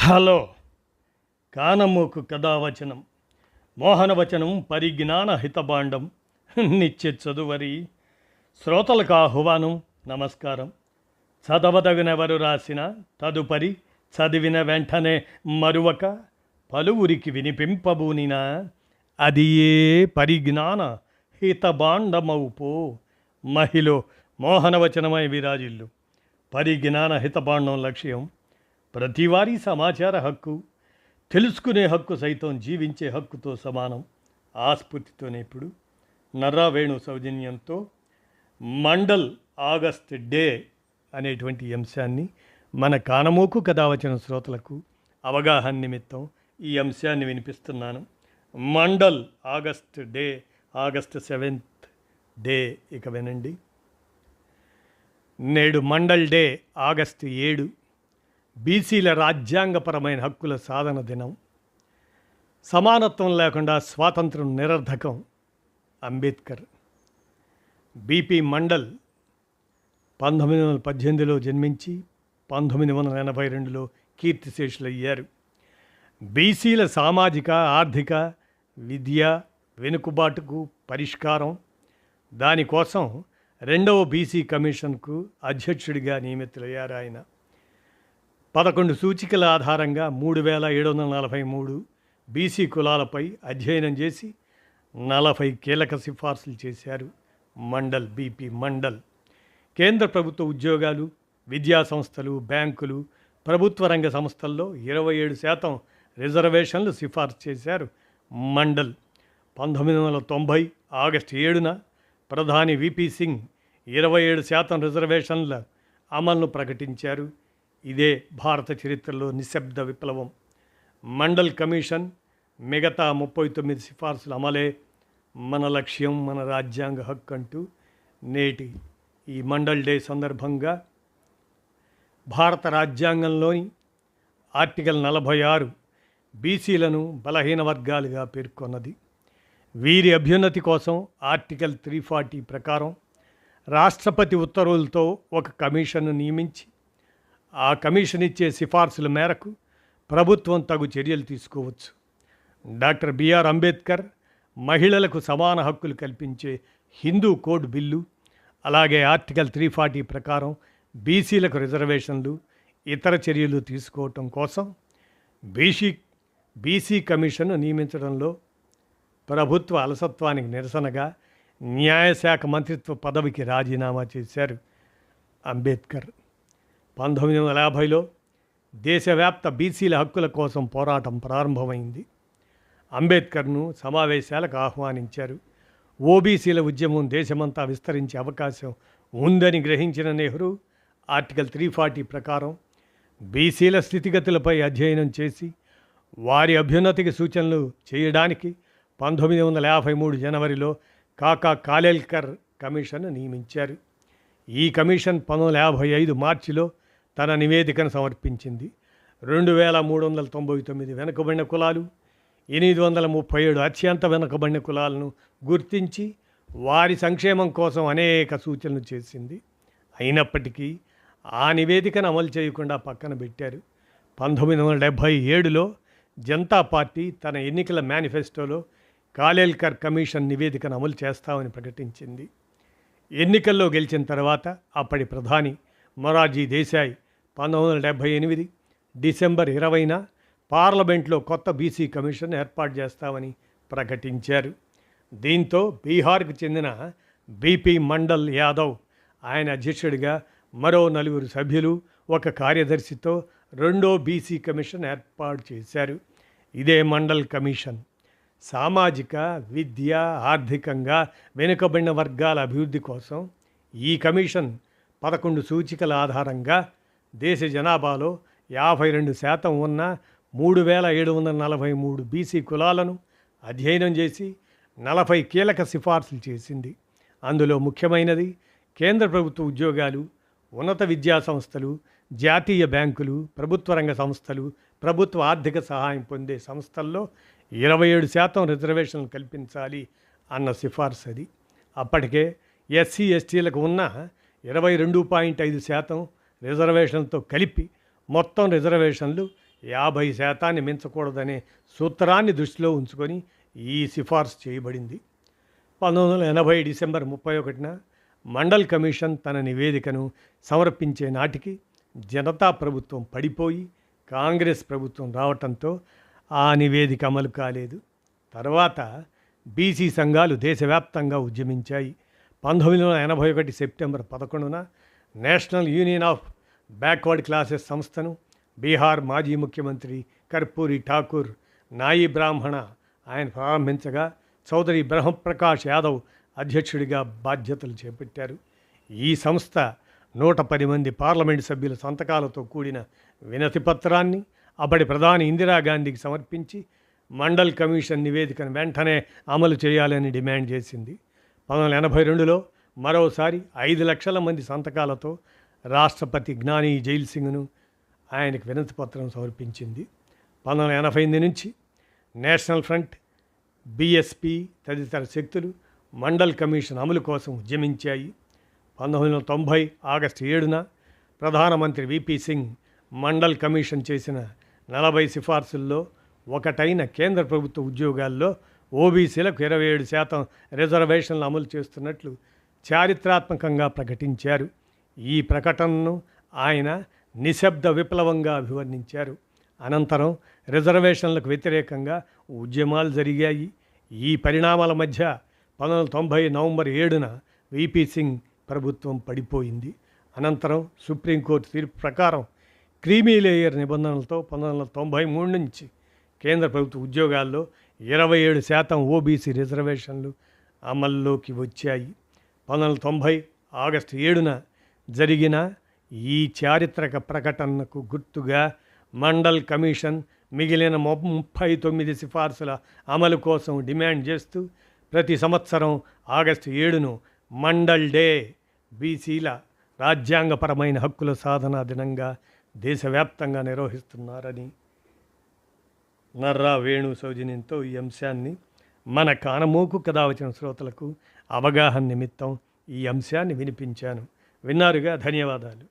Hello కానమోకు కథావచనం మోహనవచనం పరిజ్ఞాన హితభాండం నిత్య చదువరి శ్రోతలకు ఆహ్వానం నమస్కారం. చదవదగినెవరు రాసిన తదుపరి చదివిన వెంటనే మరువక పలువురికి వినిపింపబూనినా అది ఏ పరిజ్ఞాన హితభాండమౌపో. మహిళ మోహనవచనమై విరాజిల్లు. పరిజ్ఞాన హితభాండం లక్ష్యం ప్రతివారీ సమాచార హక్కు, తెలుసుకునే హక్కు సైతం జీవించే హక్కుతో సమానం. ఆ స్ఫూర్తితోనే ఇప్పుడు నర్రా వేణు సౌజన్యంతో మండల్ ఆగస్ట్ డే అనేటువంటి అంశాన్ని మన కానమోకు కథావచన శ్రోతలకు అవగాహన నిమిత్తం ఈ అంశాన్ని వినిపిస్తున్నాను. Mandal August day, August 7th day. ఇక వినండి. నేడు మండల్ డే ఆగస్టు 7 బీసీల రాజ్యాంగపరమైన హక్కుల సాధన దినం. సమానత్వం లేకుండా స్వాతంత్రం నిరర్ధకం. అంబేద్కర్. బీపీ మండల్ 1918లో జన్మించి 1982లో కీర్తిశేషులయ్యారు. బీసీల సామాజిక, ఆర్థిక, విద్య వెనుకబాటుకు పరిష్కారం, దానికోసం 2వ బీసీ కమిషన్కు అధ్యక్షుడిగా నియమితులయ్యారు ఆయన. 11 సూచికల ఆధారంగా 3743 బీసీ కులాలపై అధ్యయనం చేసి 40 కీలక సిఫార్సులు చేశారు మండల్. బీపీ మండల్ కేంద్ర ప్రభుత్వ ఉద్యోగాలు, విద్యా సంస్థలు, బ్యాంకులు, ప్రభుత్వ రంగ సంస్థల్లో 27% రిజర్వేషన్లు సిఫార్సు చేశారు మండల్. 1990 ఆగస్టు 7న ప్రధాని విపి సింగ్ 27% రిజర్వేషన్ల అమలును ప్రకటించారు. ఇదే భారత చరిత్రలో నిశ్శబ్ద విప్లవం. మండల్ కమిషన్ మిగతా 39 సిఫార్సుల అమలే మన లక్ష్యం, మన రాజ్యాంగ హక్కు అంటూ నేటి ఈ మండల్ డే సందర్భంగా భారత రాజ్యాంగంలోని ఆర్టికల్ 46 బీసీలను బలహీన వర్గాలుగా పేర్కొన్నది. వీరి అభ్యున్నతి కోసం ఆర్టికల్ 340 ప్రకారం రాష్ట్రపతి ఉత్తర్వులతో ఒక కమిషన్ను నియమించి ఆ కమిషన్ ఇచ్చే సిఫార్సుల మేరకు ప్రభుత్వం తగు చర్యలు తీసుకోవచ్చు. డాక్టర్ బిఆర్ అంబేద్కర్ మహిళలకు సమాన హక్కులు కల్పించే హిందూ కోడ్ బిల్లు, అలాగే ఆర్టికల్ 340 ప్రకారం బీసీలకు రిజర్వేషన్లు, ఇతర చర్యలు తీసుకోవటం కోసం బీసీ కమిషన్ను నియమించడంలో ప్రభుత్వ అలసత్వానికి నిరసనగా న్యాయశాఖ మంత్రిత్వ పదవికి రాజీనామా చేశారు అంబేద్కర్. 1950లో దేశవ్యాప్త బీసీల హక్కుల కోసం పోరాటం ప్రారంభమైంది. అంబేద్కర్ను సమావేశాలకు ఆహ్వానించారు. ఓబీసీల ఉద్యమం దేశమంతా విస్తరించే అవకాశం ఉందని గ్రహించిన నెహ్రూ ఆర్టికల్ 340 ప్రకారం బీసీల స్థితిగతులపై అధ్యయనం చేసి వారి అభ్యున్నతికి సూచనలు చేయడానికి 1953 జనవరిలో కాకా కాలేల్కర్ కమిషన్ నియమించారు. ఈ కమిషన్ 1955 మార్చిలో తన నివేదికను సమర్పించింది. 2399 వెనుకబడిన కులాలు, 837 అత్యంత వెనుకబడిన కులాలను గుర్తించి వారి సంక్షేమం కోసం అనేక సూచనలు చేసింది. అయినప్పటికీ ఆ నివేదికను అమలు చేయకుండా పక్కన పెట్టారు. 1977లో జనతా పార్టీ తన ఎన్నికల మేనిఫెస్టోలో కాలేల్కర్ కమిషన్ నివేదికను అమలు చేస్తామని ప్రకటించింది. ఎన్నికల్లో గెలిచిన తర్వాత అప్పటి ప్రధాని మొరార్జీ దేశాయ్ 1978 డిసెంబర్ 20న పార్లమెంట్లో కొత్త బీసీ కమిషన్ ఏర్పాటు చేస్తామని ప్రకటించారు. దీంతో బీహార్కు చెందిన బీపీ మండల్ యాదవ్ ఆయన అధ్యక్షుడిగా మరో 4 సభ్యులు, ఒక కార్యదర్శితో 2వ బీసీ కమిషన్ ఏర్పాటు చేశారు. ఇదే మండల్ కమిషన్ సామాజిక, విద్య, ఆర్థికంగా వెనుకబడిన వర్గాల అభివృద్ధి కోసం ఈ కమిషన్ 11 సూచికల ఆధారంగా దేశ జనాభాలో 52% ఉన్న 3743 బీసీ కులాలను అధ్యయనం చేసి 40 కీలక సిఫార్సులు చేసింది. అందులో ముఖ్యమైనది కేంద్ర ప్రభుత్వ ఉద్యోగాలు, ఉన్నత విద్యా సంస్థలు, జాతీయ బ్యాంకులు, ప్రభుత్వ రంగ సంస్థలు, ప్రభుత్వ ఆర్థిక సహాయం పొందే సంస్థల్లో 27% రిజర్వేషన్లు కల్పించాలి అన్న సిఫార్సు అది. అప్పటికే ఎస్సీ ఎస్టీలకు ఉన్న 22.5% రిజర్వేషన్లతో కలిపి మొత్తం రిజర్వేషన్లు 50% మించకూడదనే సూత్రాన్ని దృష్టిలో ఉంచుకొని ఈ సిఫార్సు చేయబడింది. 1980 డిసెంబర్ 31న మండల్ కమిషన్ తన నివేదికను సమర్పించే నాటికి జనతా ప్రభుత్వం పడిపోయి కాంగ్రెస్ ప్రభుత్వం రావటంతో ఆ నివేదిక అమలు కాలేదు. తర్వాత బీసీ సంఘాలు దేశవ్యాప్తంగా ఉద్యమించాయి. 1981 సెప్టెంబర్ 11న national union of backward classes సంస్థను బీహార్ మాజీ ముఖ్యమంత్రి కర్పూరి ఠాకూర్ నాయి బ్రాహ్మణ ఆయన ప్రారంభించగా చౌదరి బ్రహ్మప్రకాష్ యాదవ్ అధ్యక్షుడిగా బాధ్యతలు చేపట్టారు. ఈ సంస్థ 110 మంది పార్లమెంటు సభ్యుల సంతకాలతో కూడిన వినతి పత్రాన్ని అప్పటి ప్రధాని ఇందిరాగాంధీకి సమర్పించి మండల్ కమిషన్ నివేదికను వెంటనే అమలు చేయాలని డిమాండ్ చేసింది. 1982లో మరోసారి 5 లక్షల మంది సంతకాలతో రాష్ట్రపతి జ్ఞాని జైల్ సింగ్ను ఆయనకు వినతి పత్రం సమర్పించింది. 1988 నుంచి నేషనల్ ఫ్రంట్, బీఎస్పీ తదితర శక్తులు మండల్ కమిషన్ అమలు కోసం ఉద్యమించాయి. 1990 ఆగస్టు 7న ప్రధానమంత్రి విపి సింగ్ మండల్ కమిషన్ చేసిన 40 సిఫార్సుల్లో ఒకటైన కేంద్ర ప్రభుత్వ ఉద్యోగాల్లో ఓబీసీలకు 27% రిజర్వేషన్లు అమలు చేస్తున్నట్లు చారిత్రాత్మకంగా ప్రకటించారు. ఈ ప్రకటనను ఆయన నిశ్శబ్ద విప్లవంగా అభివర్ణించారు. అనంతరం రిజర్వేషన్లకు వ్యతిరేకంగా ఉద్యమాలు జరిగాయి. ఈ పరిణామాల మధ్య 1990 నవంబర్ 7న విపి సింగ్ ప్రభుత్వం పడిపోయింది. అనంతరం సుప్రీంకోర్టు తీర్పు ప్రకారం క్రీమీ లేయర్ నిబంధనలతో 1993 నుంచి కేంద్ర ప్రభుత్వ ఉద్యోగాల్లో 27% ఓబీసీ రిజర్వేషన్లు అమల్లోకి వచ్చాయి. 1990 ఆగస్టు 7న జరిగిన ఈ చారిత్రక ప్రకటనకు గుర్తుగా మండల్ కమిషన్ మిగిలిన 39 సిఫార్సుల అమలు కోసం డిమాండ్ చేస్తూ ప్రతి సంవత్సరం ఆగస్టు 7ను మండల్ డే, బీసీల రాజ్యాంగపరమైన హక్కుల సాధనా దినంగా దేశవ్యాప్తంగా నిర్వహిస్తున్నారని నర్రా వేణు సౌజన్యంతో ఈ అంశాన్ని మన కానమోకు కథ వచ్చిన శ్రోతలకు అవగాహన నిమిత్తం ఈ అంశాన్ని వినిపించాను. విన్నారుగా, ధన్యవాదాలు.